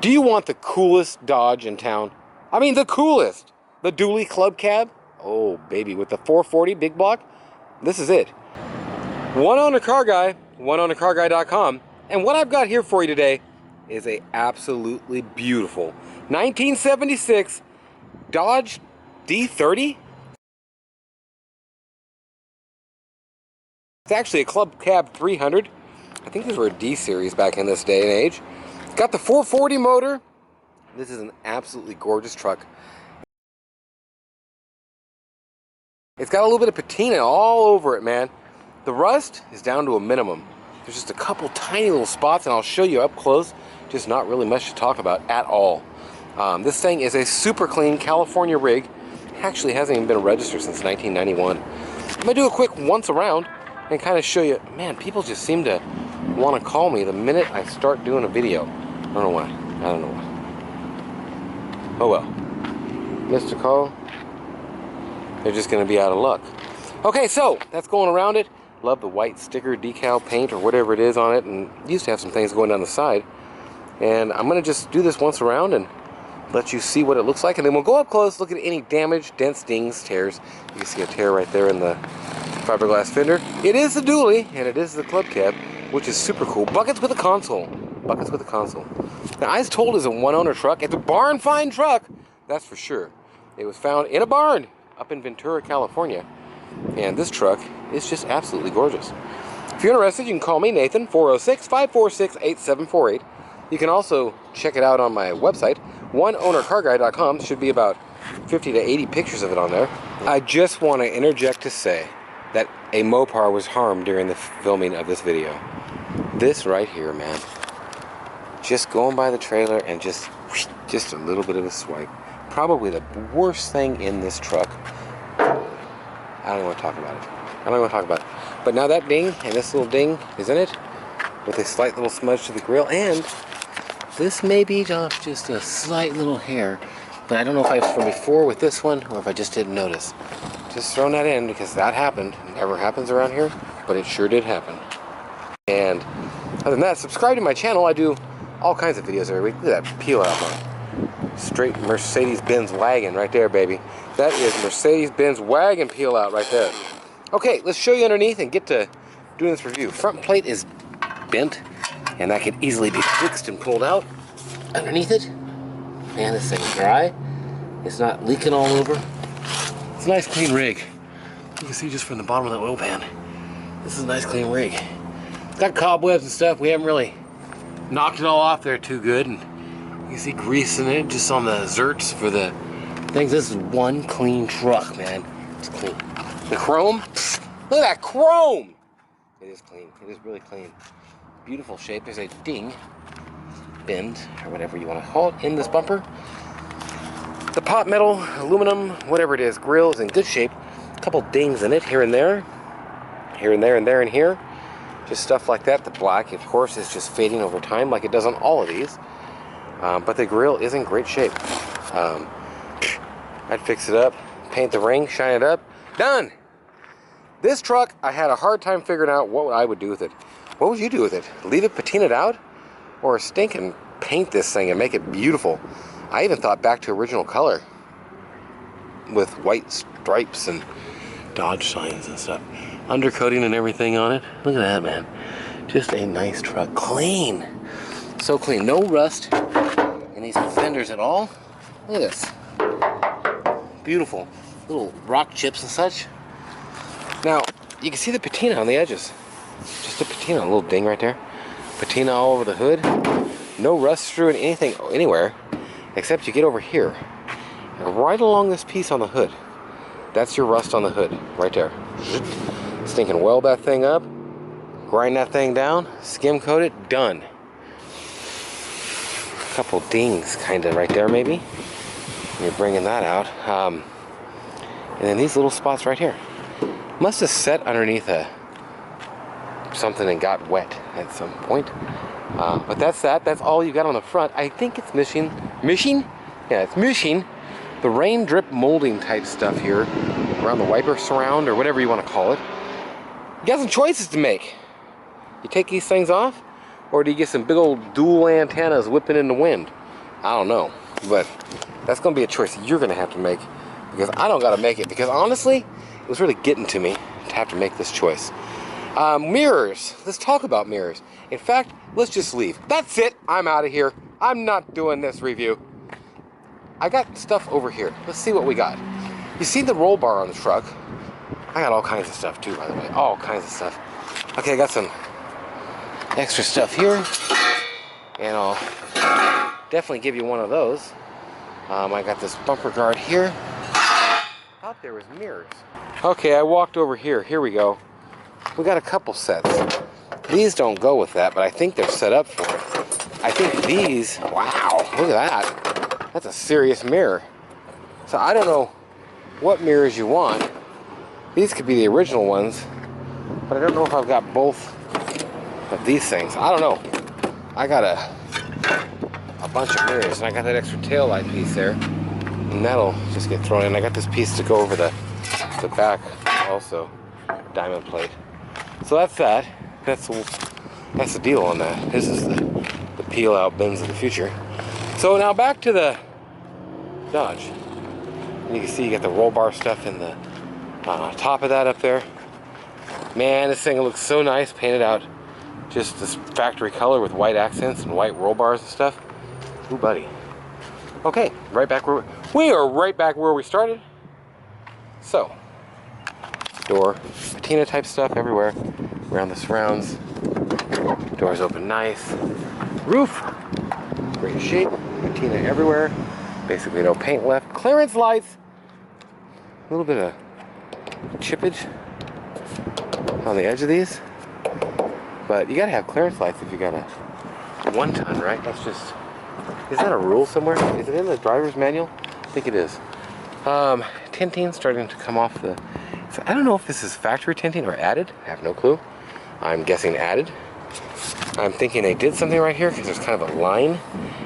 Do you want the coolest Dodge in town? I mean, the coolest! The dually club cab? Oh, baby, with the 440 big block? This is it. One owner car guy, oneownercarguy.com, and what I've got here for you today is a absolutely beautiful 1976 Dodge D30. It's actually a Club Cab 300. I think these were a D series back in this day and age. It's got the 440 motor. This is an absolutely gorgeous truck. It's got a little bit of patina all over it, man. The rust is down to a minimum. There's just a couple tiny little spots, and I'll show you up close. Just not really much to talk about at all. This thing is a super clean California rig. Actually hasn't even been registered since 1991. I'm gonna do a quick once around and kind of show you. Man, people just seem to want to call me the minute I start doing a video. I don't know why. I don't know why. Oh well. Missed a call. They're just going to be out of luck. Okay, so that's going around it. Love the white sticker, decal paint, or whatever it is on it, and used to have some things going down the side. And I'm going to just do this once around and let you see what it looks like, and then we'll go up close, look at any damage, dents, dings, tears. You can see a tear right there in the fiberglass fender. It is the dually, and it is the club cab, which is super cool. Buckets with a console. Buckets with a console. Now, I was told it's a one-owner truck. It's a barn-find truck, that's for sure. It was found in a barn up in Ventura, California, and this truck is just absolutely gorgeous. If you're interested, you can call me, Nathan, 406-546-8748. You can also check it out on my website, oneownercarguy.com. Should be about 50 to 80 pictures of it on there. I just want to interject to say that a Mopar was harmed during the filming of this video. This right here, man. Just going by the trailer and just a little bit of a swipe. Probably the worst thing in this truck. I don't want to talk about it. I don't want to talk about it. But now that ding and this little ding is in it with a slight little smudge to the grill, and this may be just a slight little hair, but I don't know if I was from before with this one or if I just didn't notice. Just throwing that in because that happened. It never happens around here, but it sure did happen. And other than that, subscribe to my channel. I do all kinds of videos every week. Look at that peel out, man. Straight Mercedes-Benz wagon right there, baby. That is Mercedes-Benz wagon peel out right there. Okay, let's show you underneath and get to doing this review. Front plate is bent, and that could easily be fixed and pulled out. Underneath it, man, this thing's dry. It's not leaking all over. It's a nice clean rig. You can see just from the bottom of the oil pan. This is a nice clean rig. It's got cobwebs and stuff. We haven't really knocked it all off there too good, and you can see grease in it just on the zerts for the things. This is one clean truck, man. It's clean. The chrome, look at that chrome! It is clean. It is really clean. Beautiful shape. There's a ding, bend, or whatever you want to call it, in this bumper. The pot metal, aluminum, whatever it is, grill is in good shape. A couple dings in it, here and there. Here and there and there and here. Just stuff like that. The black, of course, is just fading over time like it does on all of these. But the grill is in great shape. I'd fix it up, paint the ring, shine it up, done. This truck, I had a hard time figuring out what I would do with it. What would you do with it? Leave it patinaed out? Or stinking paint this thing and make it beautiful? I even thought back to original color with white stripes and Dodge signs and stuff. Undercoating and everything on it. Look at that, man. Just a nice truck. Clean. So clean. No rust in these fenders at all. Look at this. Beautiful. Little rock chips and such. Now, you can see the patina on the edges. Just a patina, a little ding right there. Patina all over the hood. No rust through anything anywhere, except you get over here. Right along this piece on the hood. That's your rust on the hood, right there. Stinking weld that thing up. Grind that thing down. Skim coat it. Done. A couple dings kind of right there maybe. You're bringing that out. And then these little spots right here. Must have set underneath something and got wet at some point. But that's that. That's all you got on the front. I think it's missing. Yeah, it's missing the rain drip molding type stuff here around the wiper surround or whatever you want to call it. You got some choices to make. You take these things off, or do you get some big old dual antennas whipping in the wind? I don't know, but that's gonna be a choice you're gonna have to make, because I don't gotta make it, because honestly, it was really getting to me to have to make this choice. Mirrors. Let's talk about mirrors. In fact, let's just leave. That's it. I'm out of here. I'm not doing this review. I got stuff over here. Let's see what we got. You see the roll bar on the truck. I got all kinds of stuff too, by the way. All kinds of stuff. Okay, I got some extra stuff here, and I'll definitely give you one of those. I got this bumper guard here. Thought there was mirrors. Okay, I walked over here. Here we go. We got a couple sets. These don't go with that, but I think they're set up for it. I think these, wow, look at that. That's a serious mirror. So I don't know what mirrors you want. These could be the original ones, but I don't know if I've got both of these things. I don't know. I got a bunch of mirrors, and I got that extra tail light piece there, and that'll just get thrown in. I got this piece to go over the back also, diamond plate. So that's that. That's the deal on that. This is the peel out bins of the future. So now back to the Dodge. And you can see you got the roll bar stuff in the top of that up there. Man, this thing looks so nice, painted out just this factory color with white accents and white roll bars and stuff. Ooh, buddy. Okay, right back where we are right back where we started. So, door, patina type stuff everywhere around the surrounds. Doors open nice. Roof, great shape. Patina everywhere. Basically no paint left. Clearance lights. A little bit of chippage on the edge of these. But you gotta have clearance lights if you got a 1 ton, right? That's just, is that a rule somewhere? Is it in the driver's manual? I think it is. Tinting starting to come off the, so I don't know if this is factory tinting or added. I have no clue. I'm guessing added. I'm thinking they did something right here because there's kind of a line.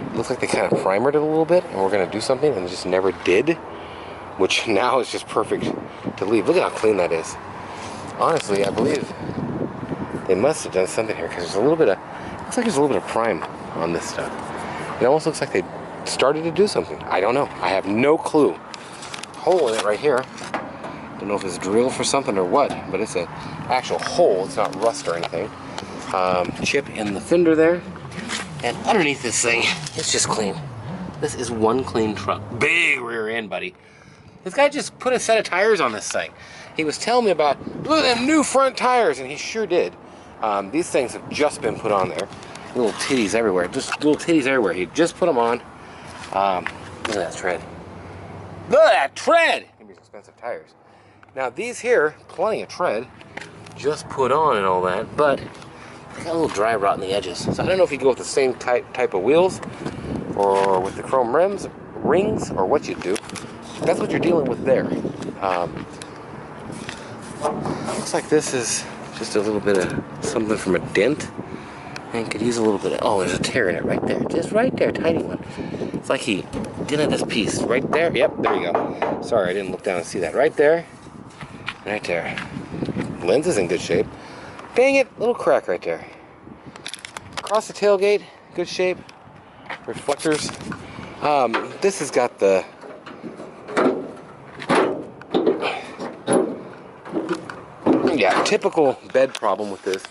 It looks like they kind of primered it a little bit, and we're gonna do something, and just never did, which now is just perfect to leave. Look at how clean that is. Honestly, I believe they must have done something here, because there's a little bit of, looks like there's a little bit of prime on this stuff. It almost looks like they started to do something. I don't know. I have no clue. Hole in it right here. Don't know if it's drilled for something or what, but it's an actual hole. It's not rust or anything. Chip in the fender there, and underneath this thing, it's just clean. This is one clean truck. Big rear end, buddy. This guy just put a set of tires on this thing. He was telling me about, look at them new front tires, and he sure did. These things have just been put on there. Little titties everywhere, just little titties everywhere. He just put them on. Look at that tread. Look at that tread! Maybe expensive tires. Now these here, plenty of tread, just put on and all that, but they got a little dry rot in the edges. So I don't know if you go with the same type of wheels, or with the chrome rims, rings, or what you do. That's what you're dealing with there. Looks like this is just a little bit of something from a dent, and could use a little bit of, oh, there's a tear in it right there. Just right there, tiny one. It's like he dented this piece right there. Yep, there you go. Sorry, I didn't look down and see that. Right there. Right there. Lens is in good shape. Dang it, little crack right there. Across the tailgate, good shape. Reflectors. This has got the, yeah, typical bed problem with this.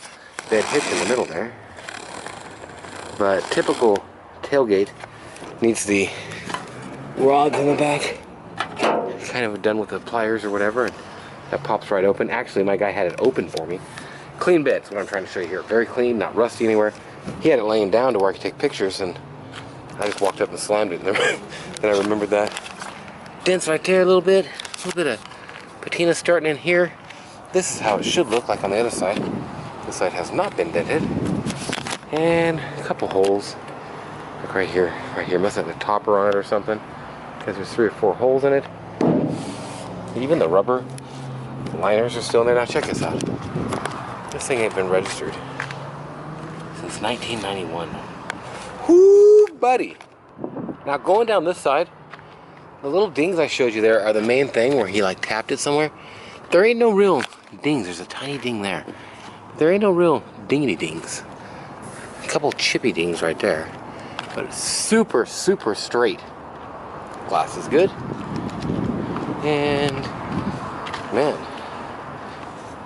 Bed hitch in the middle there. But typical tailgate needs the rods in the back. Kind of done with the pliers or whatever, and that pops right open. Actually, my guy had it open for me. Clean bed is what I'm trying to show you here. Very clean, not rusty anywhere. He had it laying down to where I could take pictures, and I just walked up and slammed it. And then I remembered that. Dents right there a little bit of patina starting in here. This is how it should look like on the other side. This side has not been dented. And a couple holes, like right here. Must have a topper on it or something, because there's 3 or 4 holes in it. Even the rubber liners are still in there. Now check this out. This thing ain't been registered since 1991. Whoo, buddy! Now going down this side, the little dings I showed you there are the main thing where he like tapped it somewhere. There ain't no real dings. There's a tiny ding there. There ain't no real dingity dings. A couple chippy dings right there. but it's super, super straight. Glass is good. And, man,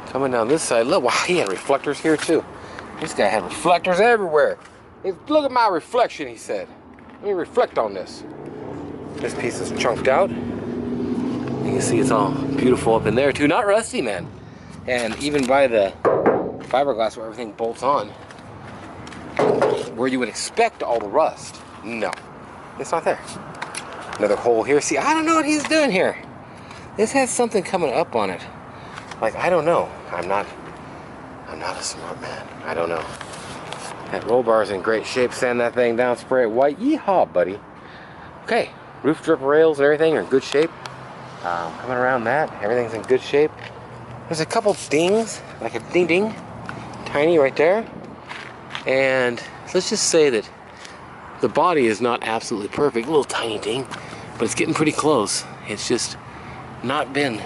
coming down this side, look, wow, he had reflectors here too. This guy had reflectors everywhere. Look at my reflection, he said. Let me reflect on this. This piece is chunked out. You can see it's all beautiful up in there too. Not rusty, man. And even by the fiberglass where everything bolts on, where you would expect all the rust, no, it's not there. Another hole here. See, I don't know what he's doing here. This has something coming up on it. Like, I don't know. I'm not a smart man. I don't know. That roll bar is in great shape. Sand that thing down, spray it white. Yeehaw, buddy. Okay, roof drip rails and everything are in good shape. Coming around that, everything's in good shape. There's a couple dings, like a ding ding, tiny right there. And let's just say that the body is not absolutely perfect. A little tiny ding, but it's getting pretty close. It's just not been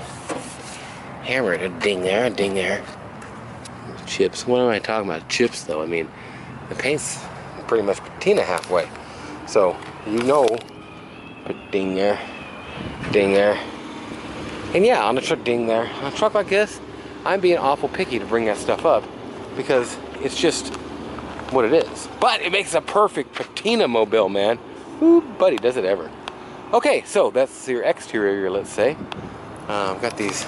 hammered. A ding there, a ding there. Chips. What am I talking about? Chips, though. I mean, the paint's pretty much patina halfway. So, you know, a ding there, ding there. And yeah, on a truck, ding there. On a truck like this, I'm being awful picky to bring that stuff up because it's just what it is. But it makes a perfect patina mobile, man. Ooh, buddy, does it ever. Okay, so that's your exterior, let's say. Got these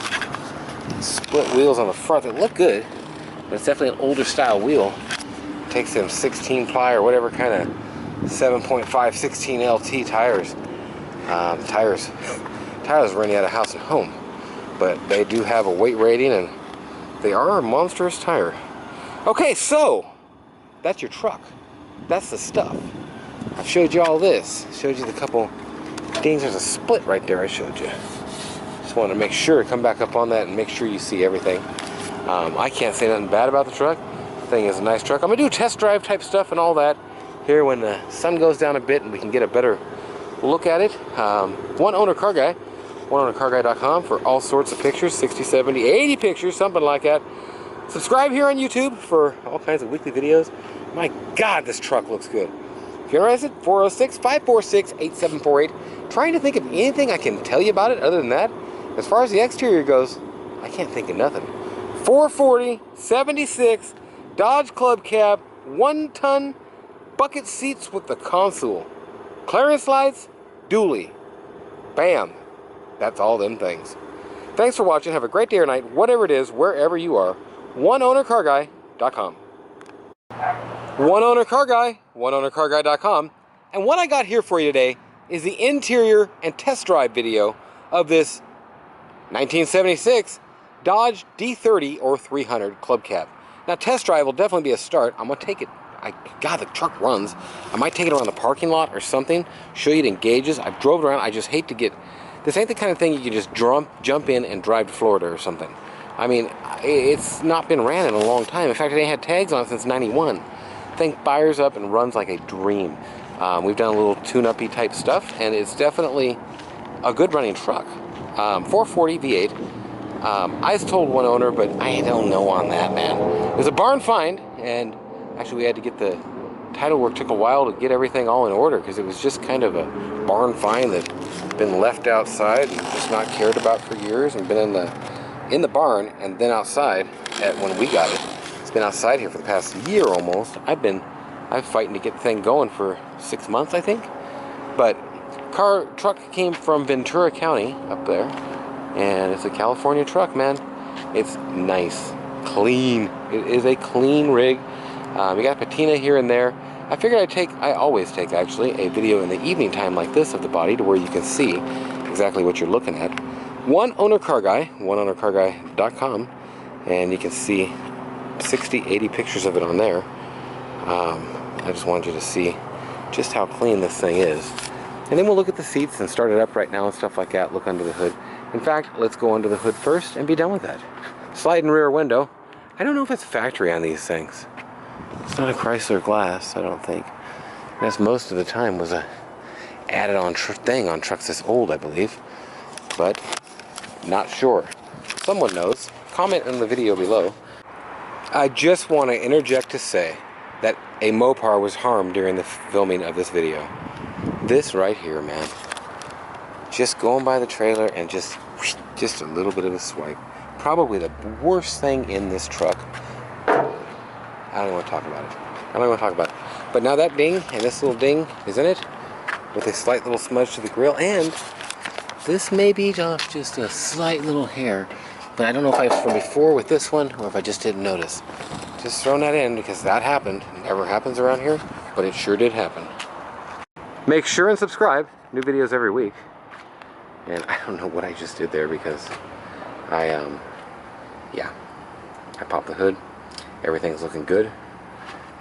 split wheels on the front that look good, but it's definitely an older style wheel. Takes them 16 ply or whatever kind of 7.5 16 LT tires. Tires running out of house and home, but they do have a weight rating and they are a monstrous tire. Okay, so that's your truck. That's the stuff. I've showed you all this. Showed you the couple dings. There's a split right there I showed you. Just wanted to make sure to come back up on that and make sure you see everything. I can't say nothing bad about the truck. The thing is a nice truck. I'm gonna do test drive type stuff and all that here when the sun goes down a bit and we can get a better look at it. One owner car guy, oneownercarguy.com for all sorts of pictures, 60, 70, 80 pictures, something like that. Subscribe here on YouTube for all kinds of weekly videos. My God, this truck looks good. If you're interested, 406-546-8748. Trying to think of anything I can tell you about it other than that. As far as the exterior goes, I can't think of nothing. 440, 76, Dodge Club Cab, 1-ton bucket seats with the console. Clearance lights, dually. Bam. That's all them things. Thanks for watching. Have a great day or night, whatever it is, wherever you are. OneOwnerCarGuy.com. One Owner Car Guy, oneownercarguy.com. And what I got here for you today is the interior and test drive video of this 1976 Dodge D30 or 300 Club Cab. Now, test drive will definitely be a start. I'm going to take it. God, the truck runs. I might take it around the parking lot or something, show you it engages. I've drove it around. I just hate to get... This ain't the kind of thing you can just jump in and drive to Florida or something. I mean, it's not been ran in a long time. In fact, it ain't had tags on it since 91. Thing fires up and runs like a dream. We've done a little tune-up-y type stuff, and it's definitely a good running truck. 440 V8. I was told one owner, but I don't know on that, man. It was a barn find, and actually we had to get the title work. Took a while to get everything all in order because it was just kind of a barn find that been left outside and just not cared about for years, and been in the barn and then outside when we got it. It's been outside here for the past year almost. I've fighting to get the thing going for 6 months, I think. But truck came from Ventura County up there, and it's a California truck, man. It's nice, clean. It is a clean rig. You got patina here and there. I figured I always take actually a video in the evening time like this of the body to where you can see exactly what you're looking at. One Owner Car Guy, oneownercarguy.com, and you can see 60, 80 pictures of it on there. I just wanted you to see just how clean this thing is. And then we'll look at the seats and start it up right now and stuff like that, look under the hood. In fact, let's go under the hood first and be done with that. Sliding rear window. I don't know if it's factory on these things. It's not a Chrysler glass, I don't think. That's most of the time was a added on thing on trucks this old, I believe. But not sure. Someone knows. Comment in the video below. I just want to interject to say that a Mopar was harmed during the filming of this video. This right here, man. Just going by the trailer and just a little bit of a swipe. Probably the worst thing in this truck. I don't want to talk about it. I don't want to talk about it. But now that ding and this little ding is in it with a slight little smudge to the grill, and this may be just a slight little hair, but I don't know if I was from before with this one or if I just didn't notice. Just throwing that in because that happened. It never happens around here, but it sure did happen. Make sure and subscribe. New videos every week. And I don't know what I just did there because I popped the hood. Everything's looking good.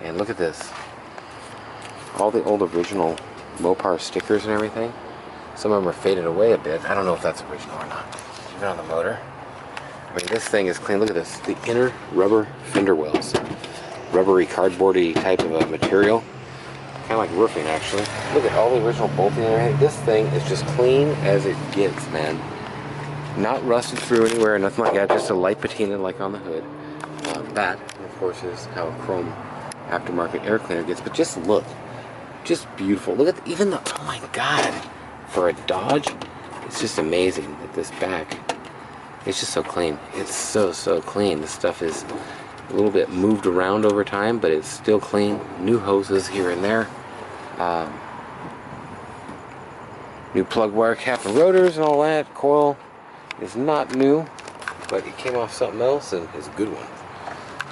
And look at this. All the old original Mopar stickers and everything. Some of them are faded away a bit. I don't know if that's original or not. Even on the motor. I mean, this thing is clean. Look at this. The inner rubber fender wells. Rubbery, cardboardy type of a material. Kind of like roofing, actually. Look at all the original bolting and everything. This thing is just clean as it gets, man. Not rusted through anywhere, nothing like that. Just a light patina like on the hood. That, of course, is how a chrome aftermarket air cleaner gets. But just look. Just beautiful. Look at even the, oh my God. For a Dodge, it's just amazing that this back, it's just so clean. It's so clean. This stuff is a little bit moved around over time, but it's still clean. New hoses here and there. New plug wire cap and rotors and all that. Coil is not new, but it came off something else and it's a good one.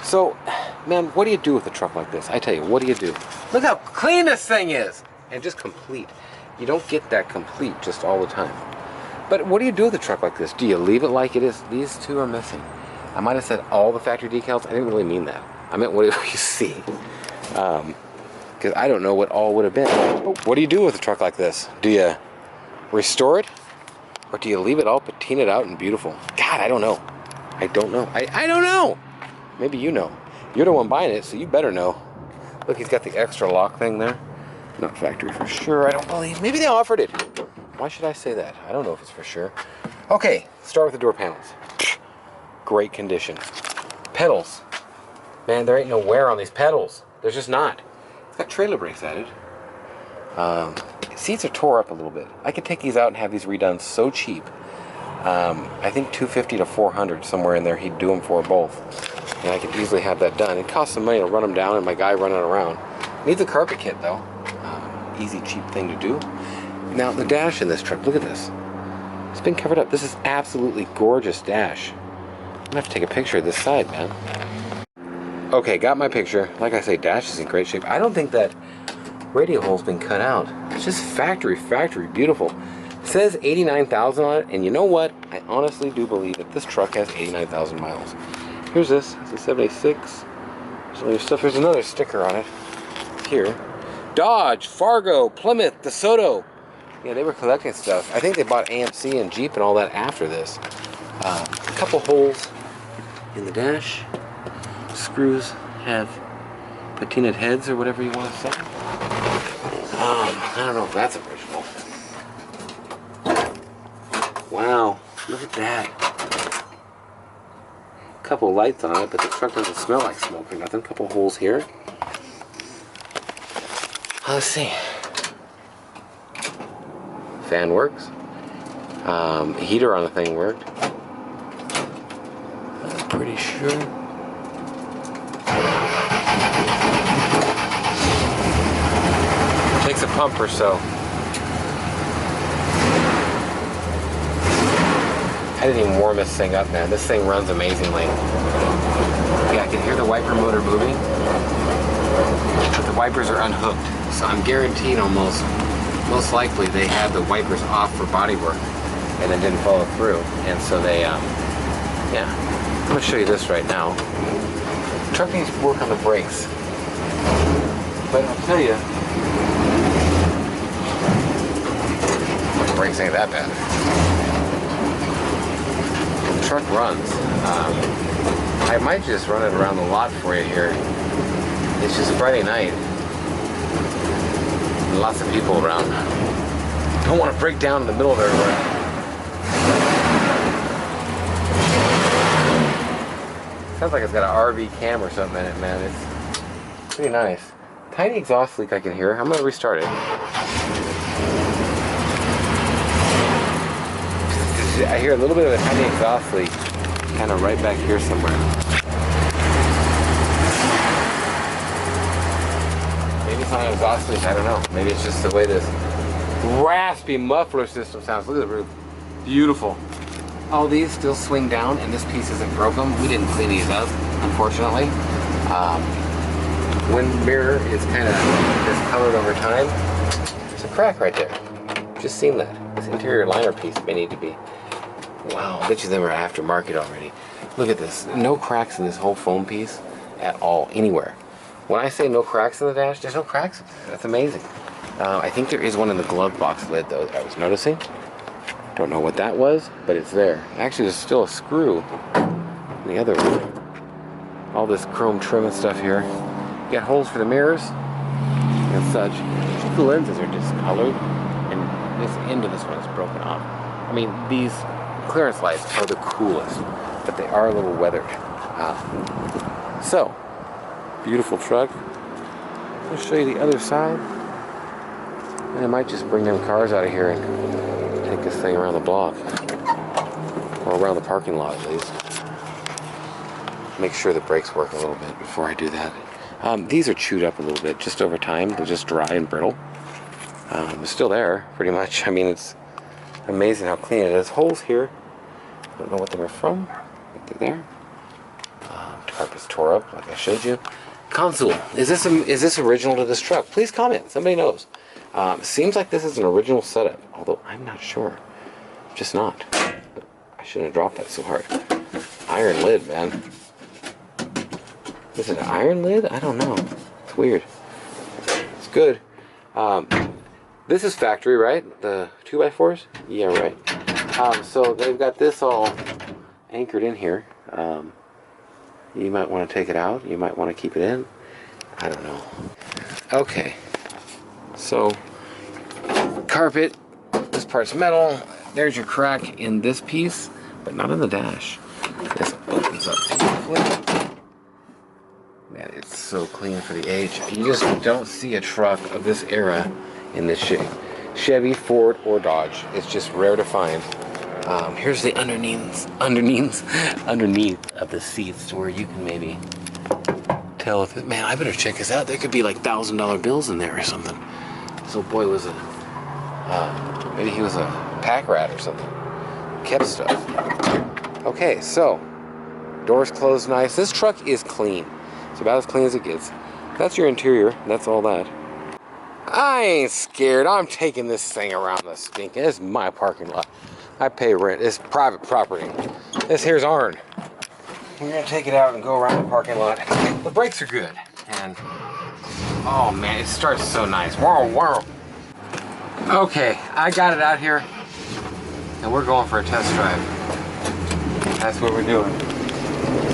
So, man, what do you do with a truck like this? I tell you, what do you do? Look how clean this thing is! And just complete. You don't get that complete just all the time. But what do you do with a truck like this? Do you leave it like it is? These two are missing. I might have said all the factory decals. I didn't really mean that. I meant what you see. Because I don't know what all would have been. But what do you do with a truck like this? Do you restore it? Or do you leave it all patinaed out and beautiful? God, I don't know. I don't know. I don't know! Maybe you know. You're the one buying it, so you better know. Look, he's got the extra lock thing there. Not factory for sure, I don't believe. Maybe they offered it. Why should I say that? I don't know if it's for sure. Okay, start with the door panels. Great condition. Pedals. Man, there ain't no wear on these pedals. There's just not. It's got trailer brakes added. Seats are tore up a little bit. I could take these out and have these redone so cheap. I think $250 to $400, somewhere in there, he'd do them for both. And I could easily have that done. It costs some money to run them down and my guy running around. Needs a carpet kit though. Easy, cheap thing to do. Now the dash in this truck, look at this. It's been covered up. This is absolutely gorgeous dash. I'm gonna have to take a picture of this side, man. Okay, got my picture. Like I say, dash is in great shape. I don't think that radio hole's been cut out. It's just factory, beautiful. It says 89,000 on it, and you know what? I honestly do believe that this truck has 89,000 miles. Here's this. It's a 76. There's other stuff. There's another sticker on it. Here. Dodge, Fargo, Plymouth, DeSoto. Yeah, they were collecting stuff. I think they bought AMC and Jeep and all that after this. A couple holes in the dash. Screws have patinaed heads or whatever you want to say. I don't know if that's original. Wow, look at that. Couple lights on it, but the truck doesn't smell like smoke or nothing. Couple holes here. Let's see. Fan works. Heater on the thing worked. I'm pretty sure. Takes a pump or so. I didn't even warm this thing up, man. This thing runs amazingly. Yeah, I can hear the wiper motor moving. But the wipers are unhooked. So I'm guaranteed almost, most likely they had the wipers off for body work and then didn't follow through. And so they, yeah. I'm gonna show you this right now. The truck needs to work on the brakes. But I'll tell you, the brakes ain't that bad. The truck runs. I might just run it around the lot for you here. It's just Friday night. Lots of people around. Don't want to break down in the middle of everywhere. Sounds like it's got an RV cam or something in it, man. Pretty nice. Tiny exhaust leak I can hear. I'm gonna restart it. I hear a little bit of a tiny exhaust leak, kind of right back here somewhere. Maybe it's not an exhaust leak, I don't know. Maybe it's just the way this raspy muffler system sounds. Look at the roof. Beautiful. All these still swing down, and this piece isn't broken. We didn't clean these up, unfortunately. Wind mirror is kind of discolored over time. There's a crack right there. Just seen that. This interior liner piece may need to be... Wow, I bet you them are aftermarket already. Look at this. No cracks in this whole foam piece at all, anywhere. When I say no cracks in the dash, there's no cracks. That's amazing. I think there is one in the glove box lid, though, I was noticing. Don't know what that was, but it's there. Actually, there's still a screw in the other one. All this chrome trim and stuff here. You got holes for the mirrors and such. The lenses are discolored, and this end of this one is broken off. I mean, these clearance lights are the coolest, but they are a little weathered. So, beautiful truck. I'll show you the other side. And I might just bring them cars out of here and take this thing around the block. Or around the parking lot, at least. Make sure the brakes work a little bit before I do that. These are chewed up a little bit just over time. They're just dry and brittle. They're still there, pretty much. I mean, it's amazing how clean it is. Holes here. Don't know what they were from, but they're there. Carpet's tore up, like I showed you. Console. Is this original to this truck? Please comment. Somebody knows. Seems like this is an original setup, although I'm not sure. Just not. I shouldn't have dropped that so hard. Iron lid, man. Is it an iron lid? I don't know. It's weird. It's good. This is factory, right? The 2x4s? Yeah, right. So they've got this all anchored in here. You might want to take it out. You might want to keep it in. I don't know. Okay. So, carpet. This part's metal. There's your crack in this piece, but not in the dash. This opens up beautifully. Man, it's so clean for the age. You just don't see a truck of this era in this shape. Chevy, Ford, or Dodge. It's just rare to find. Here's the underneath of the seats to where you can maybe tell if it, man, I better check this out. There could be like $1,000 bills in there or something. This little boy was maybe he was a pack rat or something. Kept stuff. Okay, so doors closed nice. This truck is clean. It's about as clean as it gets. That's your interior. That's all that. I ain't scared. I'm taking this thing around the stinking. This is my parking lot. I pay rent. It's private property. This here's ours. We're gonna take it out and go around the parking lot. The brakes are good, and oh man, it starts so nice. Wow, wow. Okay, I got it out here, and we're going for a test drive. That's what we're doing.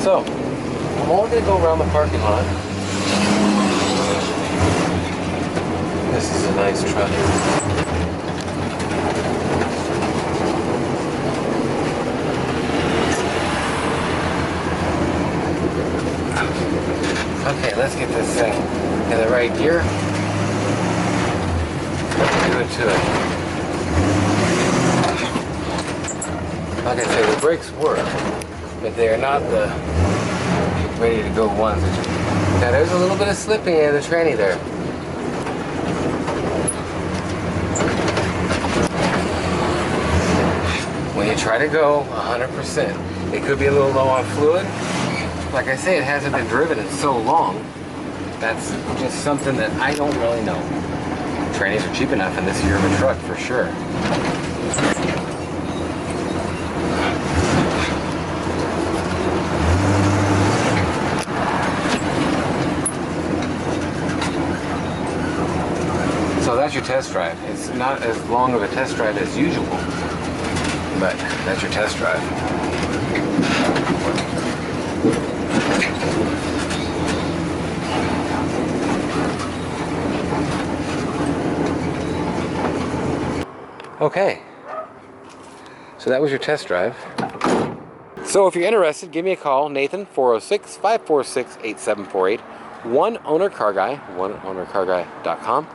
So, I'm only gonna go around the parking lot. This is a nice truck. Okay, let's get this thing in the right gear. Do it to it. Like I said, the brakes work, but they are not the ready to go ones. Now there's a little bit of slipping in the tranny there. When you try to go 100%, it could be a little low on fluid. Like I say, it hasn't been driven in so long. That's just something that I don't really know. Trannies are cheap enough in this year of a truck for sure. So that's your test drive. It's not as long of a test drive as usual, but that's your test drive. Okay, so that was your test drive. So if you're interested, give me a call, Nathan, 406-546-8748, One Owner Car Guy, oneownercarguy.com.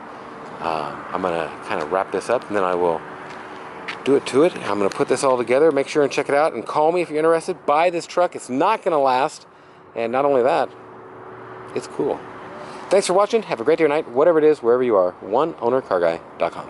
I'm going to kind of wrap this up, and then I will do it to it. I'm going to put this all together. Make sure and check it out, and call me if you're interested. Buy this truck. It's not going to last. And not only that, it's cool. Thanks for watching. Have a great day or night, whatever it is, wherever you are. Oneownercarguy.com.